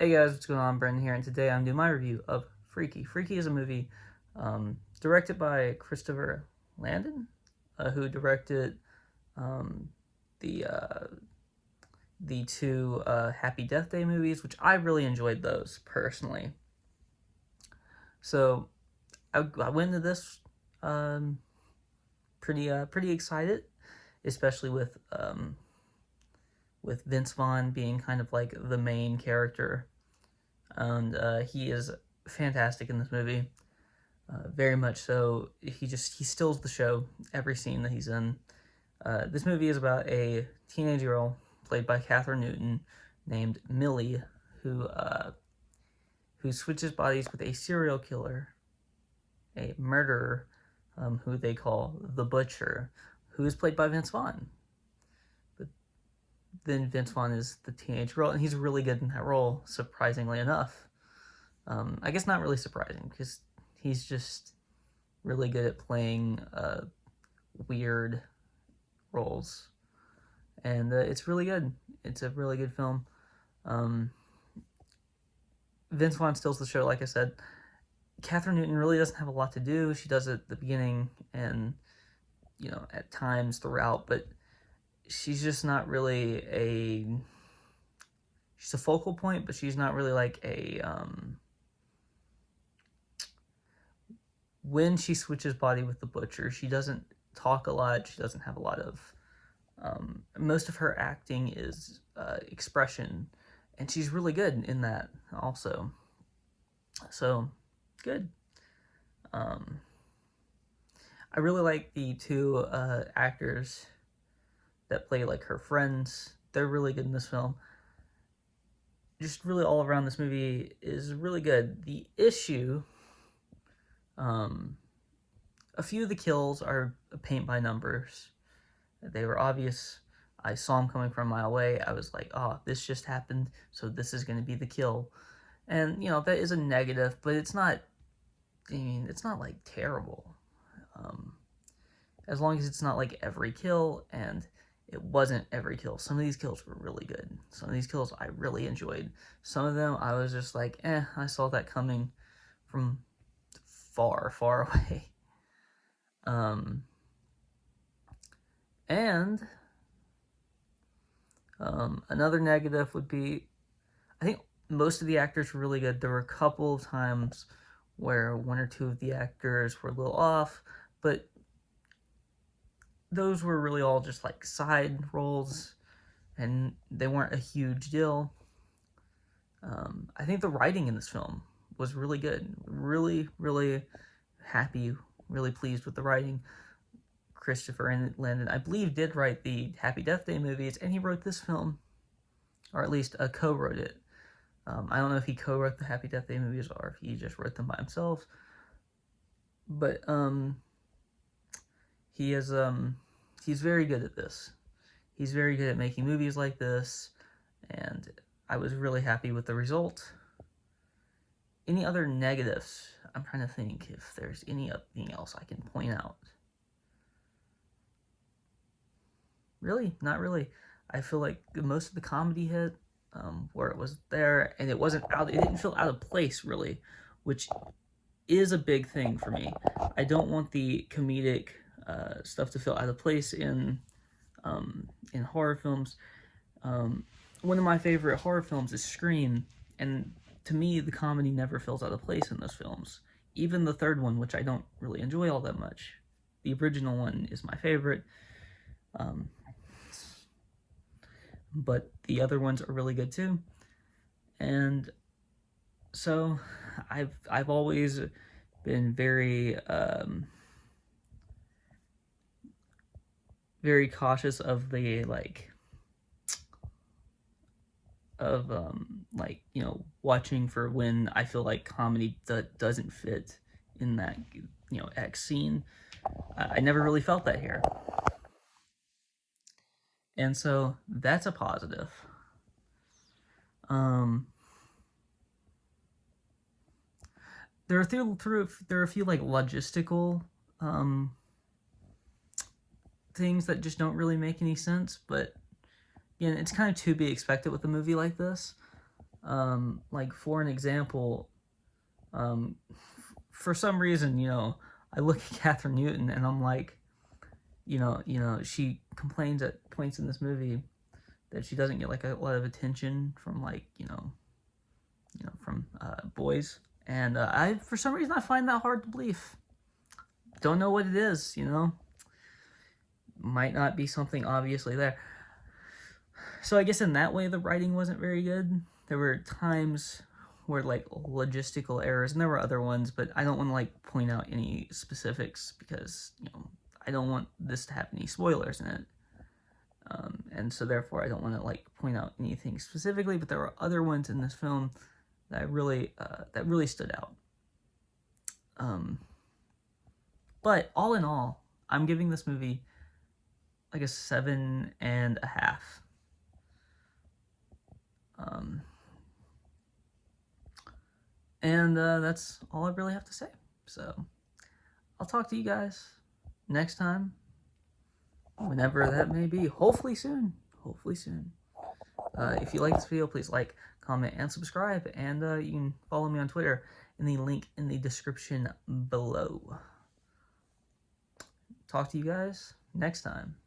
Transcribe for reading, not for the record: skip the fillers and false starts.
Hey guys, what's going on? Brendan here, and today I'm doing my review of Freaky. Freaky is a movie directed by Christopher Landon, who directed um, the uh, the two Happy Death Day movies, which I really enjoyed those personally. So I went into this um, pretty excited, especially with Vince Vaughn being kind of like the main character, and he is fantastic in this movie. Very much so. He steals the show every scene that he's in. This movie is about a teenage girl played by Kathryn Newton named Millie, who uh, who switches bodies with a serial killer, a murderer, who they call the Butcher, who is played by Vince Vaughn. But then Vince Vaughn is the teenage girl, and he's really good in that role, surprisingly enough. I guess not really surprising because he's just really good at playing weird roles, and it's really good. It's a really good film. Um, Vince Vaughn steals the show, like I said. Kathryn Newton really doesn't have a lot to do. She does it at the beginning and at times throughout, but she's just not really a. She's a focal point, but she's not really like a. When she switches body with the Butcher, she doesn't talk a lot. She doesn't have a lot of. Most of her acting is expression, and she's really good in that also. So, good. Um, I really like the two actors that play like her friends. They're really good in this film. Just really all around, this movie is really good. The issue, um, a few of the kills are paint by numbers. They were obvious. I saw them coming from a mile away. I was like, oh, this just happened, so this is going to be the kill. And, that is a negative, but it's not, it's not like terrible. Um, as long as it's not like every kill, and it wasn't every kill. Some of these kills were really good. Some of these kills I really enjoyed. Some of them I was just like, I saw that coming from far, far away. Um, and another negative would be, I think most of the actors were really good. There were a couple of times where one or two of the actors were a little off, but those were really all just like side roles, and they weren't a huge deal. I think the writing in this film was really good. Really, really happy, really pleased with the writing. Christopher Landon, I believe, did write the Happy Death Day movies, and he wrote this film, or at least co-wrote it. I don't know if he co-wrote the Happy Death Day movies or if he just wrote them by himself. But he is he's very good at this. He's very good at making movies like this, and I was really happy with the result. Any other negatives? I'm trying to think if there's anything else I can point out. Really, not really. I feel like most of the comedy hit where it was there, and it wasn't out. It didn't feel out of place, really, which is a big thing for me. I don't want the comedic stuff to feel out of place in horror films. One of my favorite horror films is Scream, and to me, the comedy never feels out of place in those films. Even the third one, which I don't really enjoy all that much. The original one is my favorite. Um, but the other ones are really good too. And so I've always been very cautious of the watching for when I feel like comedy doesn't fit in that X scene. I never really felt that here, and so that's a positive. Um, there are a few like logistical things that just don't really make any sense, but again, it's kind of to be expected with a movie like this. Like, for an example, for some reason, I look at Catherine Newton and I'm like, she complains at points in this movie that she doesn't get like a lot of attention from like from boys, and I for some reason I find that hard to believe. Don't know what it is, might not be something obviously there. So I guess in that way the writing wasn't very good. There were times where like logistical errors, and there were other ones, but I don't want to like point out any specifics because I don't want this to have any spoilers in it. And so therefore I don't want to like point out anything specifically, but there were other ones in this film that really stood out. But all in all, I'm giving this movie like a 7.5. And that's all I really have to say. So I'll talk to you guys next time, whenever that may be. Hopefully soon. If you like this video, please like, comment, and subscribe. And you can follow me on Twitter in the link in the description below. Talk to you guys next time.